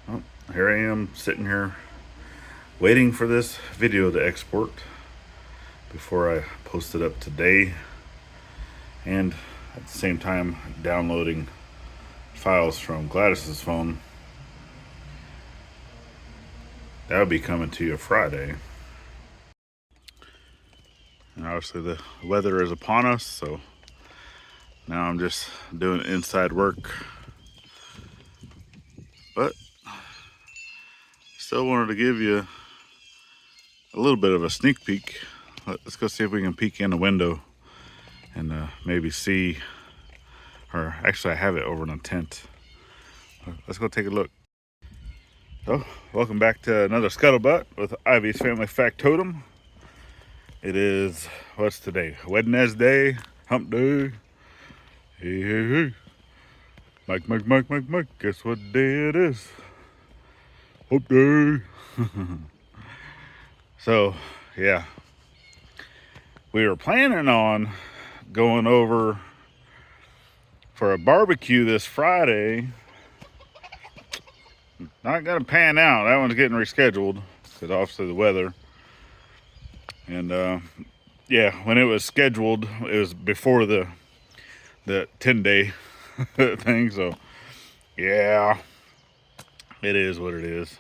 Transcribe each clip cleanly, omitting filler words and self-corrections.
Well, here I am sitting here waiting for this video to export before I post it up today, and at the same time downloading files from Gladys's phone. That'll be coming to you Friday. And obviously the weather is upon us, so now I'm just doing inside work. But still wanted to give you a little bit of a sneak peek. Let's go see if we can peek in a window and maybe see, or actually I have it over in a tent. Let's go take a look. So, welcome back to another Scuttlebutt with Ivy's Family Factotum. It is, what's today? Wednesday, hump day. Hey, hey, hey. Mike, guess what day it is? Hump day. So, yeah. We were planning on going over for a barbecue this Friday. Not gonna pan out. That one's getting rescheduled because obviously the weather. And yeah, when it was scheduled, it was before the 10-day thing. So yeah, it is what it is.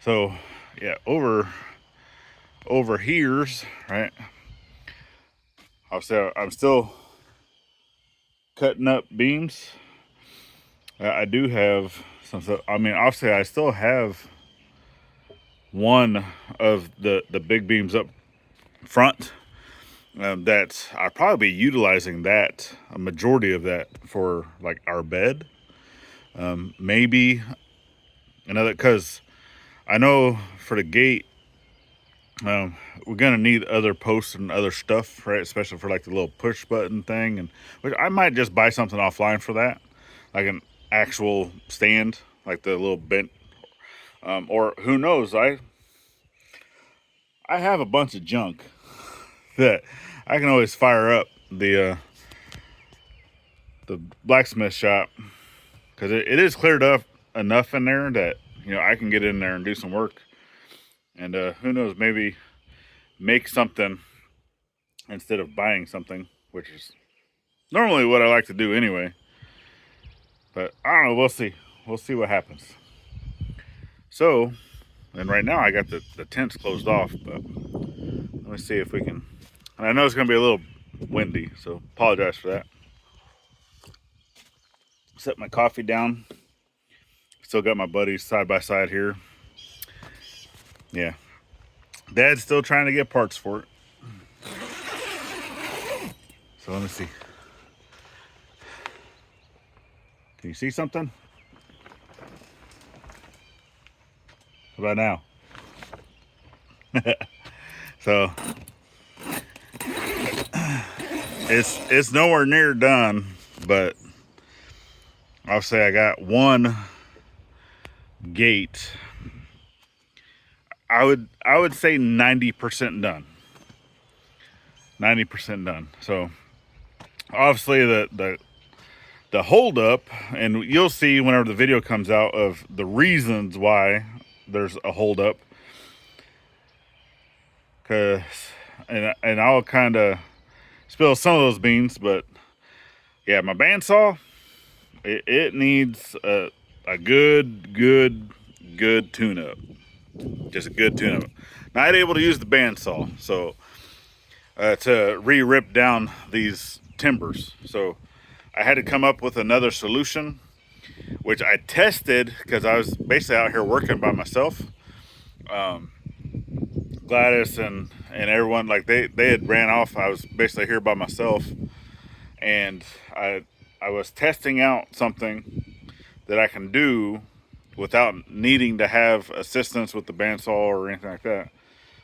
So yeah, over here's right. I'm still cutting up beams. I do have some stuff. I mean, obviously I still have one of the big beams up front. That I'll probably be utilizing that, a majority of that, for like our bed. Maybe another, because I know for the gate, we're gonna need other posts and other stuff, right? Especially for like the little push button thing, and which I might just buy something offline for that, like an actual stand, like the little bent, or who knows? I have a bunch of junk that I can always fire up the blacksmith shop, because it is cleared up enough in there that I can get in there and do some work, and who knows, maybe make something instead of buying something, which is normally what I like to do anyway. But I don't know, we'll see what happens. So, and right now I got the tents closed off, but let me see if we can, and I know it's gonna be a little windy, so apologize for that. Set my coffee down. Still got my buddies side by side here. Yeah, Dad's still trying to get parts for it. So let me see. Can you see something? How about now? So it's nowhere near done, but obviously I got one gate. I would say 90% done. 90% done. So obviously the hold up, and you'll see whenever the video comes out of the reasons why there's a hold up, cause and I'll kind of spill some of those beans, but yeah, my bandsaw, it needs a good tune up. Just a good tune up. Not able to use the bandsaw, so to re-rip down these timbers. So I had to come up with another solution, which I tested because I was basically out here working by myself. Gladys and everyone, like they had ran off. I was basically here by myself, and I was testing out something that I can do without needing to have assistance with the bandsaw or anything like that,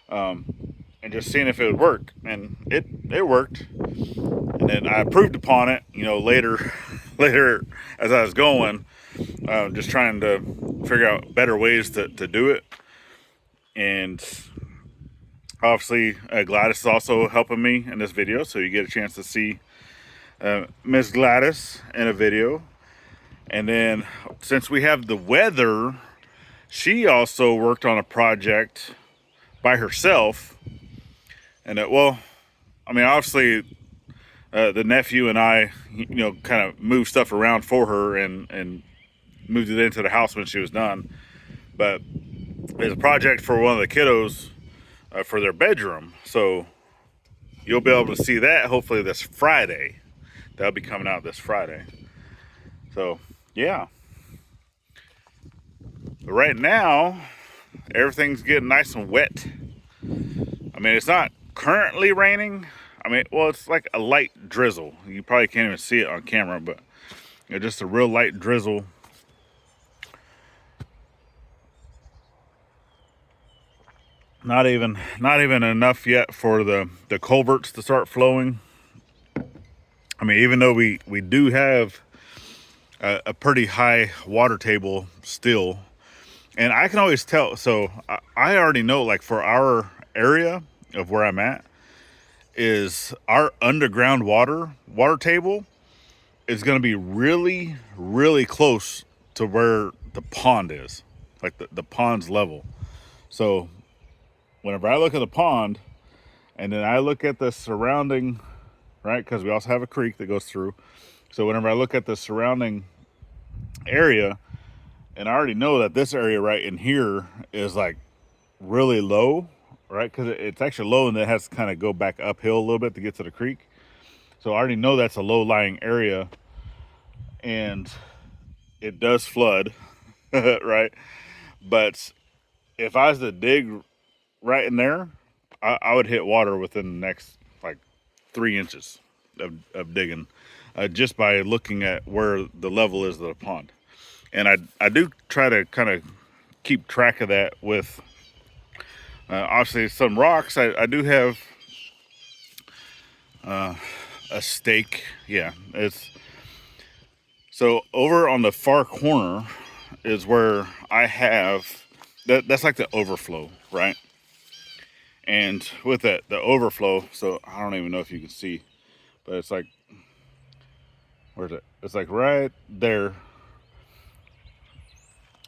and just seeing if it would work. And it worked, and then I improved upon it, later as I was going, just trying to figure out better ways to do it. And obviously Gladys is also helping me in this video, so you get a chance to see Miss Gladys in a video. And then since we have the weather, she also worked on a project by herself. And well, I mean, obviously, the nephew and I, kind of moved stuff around for her and moved it into the house when she was done. But it's a project for one of the kiddos for their bedroom. So you'll be able to see that hopefully this Friday. That'll be coming out this Friday. So, yeah. But right now, everything's getting nice and wet. I mean, it's not currently raining. I mean, well, it's like a light drizzle. You probably can't even see it on camera, but just a real light drizzle. Not even enough yet for the culverts to start flowing. I mean, even though we do have a pretty high water table still, and I can always tell. So I already know, like, for our area of where I'm at, is our underground water table is going to be really, really close to where the pond is, like the pond's level. So whenever I look at the pond and then I look at the surrounding, right, because we also have a creek that goes through. So whenever I look at the surrounding area, and I already know that this area right in here is like really low, right? Because it's actually low and it has to kind of go back uphill a little bit to get to the creek. So I already know that's a low-lying area, and it does flood, right? But if I was to dig right in there, I would hit water within the next like 3 inches of digging, just by looking at where the level is of the pond. And I do try to kind of keep track of that with obviously some rocks. I do have a stake. Yeah, it's so over on the far corner is where I have that's like the overflow, right? And with that, the overflow, so I don't even know if you can see, but it's like, where's it? It's like right there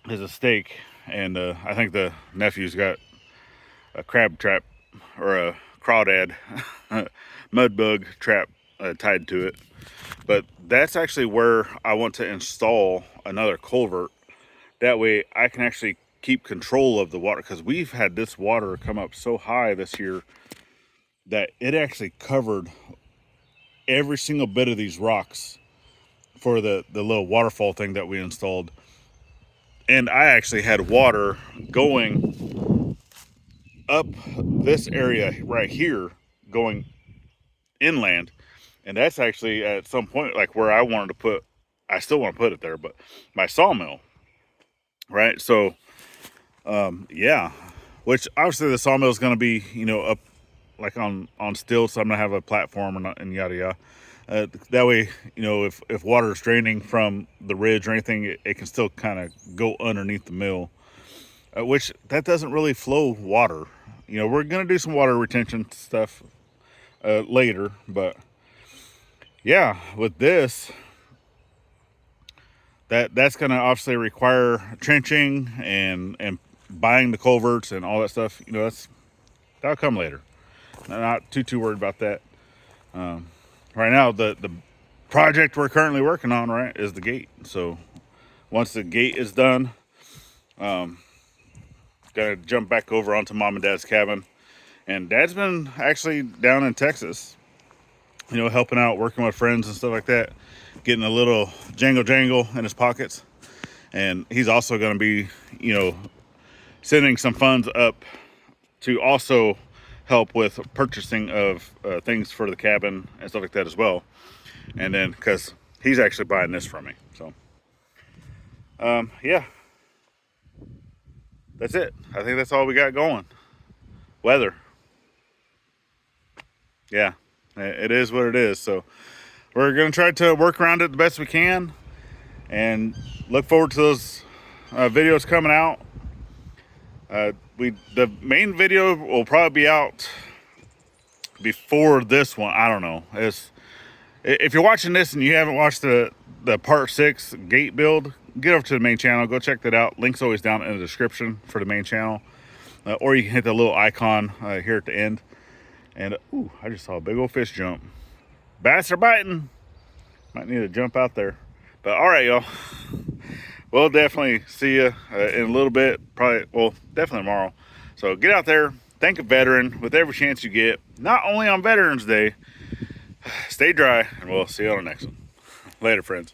is a stake, and I think the nephew's got a crab trap or a crawdad mud bug trap tied to it. But that's actually where I want to install another culvert. That way I can actually keep control of the water, because we've had this water come up so high this year that it actually covered every single bit of these rocks for the little waterfall thing that we installed. And I actually had water going up this area right here, going inland. And that's actually at some point like where I wanted to put, I still want to put it there, but my sawmill, right? So yeah, which obviously the sawmill is going to be, up like on stilts, so I'm gonna have a platform and yada yada. That way, if water is draining from the ridge or anything, it can still kind of go underneath the mill, which that doesn't really flow water. We're gonna do some water retention stuff later, but yeah, with this, that's gonna obviously require trenching and buying the culverts and all that stuff. That'll come later. Not too worried about that. Right now, the project we're currently working on, right, is the gate. So once the gate is done, gotta jump back over onto Mom and Dad's cabin. And Dad's been actually down in Texas, helping out, working with friends and stuff like that, getting a little jangle in his pockets. And he's also going to be, sending some funds up to also help with purchasing of things for the cabin and stuff like that as well. And then, because he's actually buying this from me. So, yeah, that's it. I think that's all we got going. Weather. Yeah, it is what it is. So we're going to try to work around it the best we can and look forward to those videos coming out. The main video will probably be out before this one. I don't know. If you're watching this and you haven't watched the the part 6 gate build, get over to the main channel, go check that out. Link's always down in the description for the main channel, or you can hit the little icon here at the end. And ooh, I just saw a big old fish jump. Bass are biting. Might need to jump out there. But all right, y'all, we'll definitely see you in a little bit, probably, well, definitely tomorrow. So get out there, thank a veteran with every chance you get, not only on Veterans Day. Stay dry, and we'll see you on the next one. Later, friends.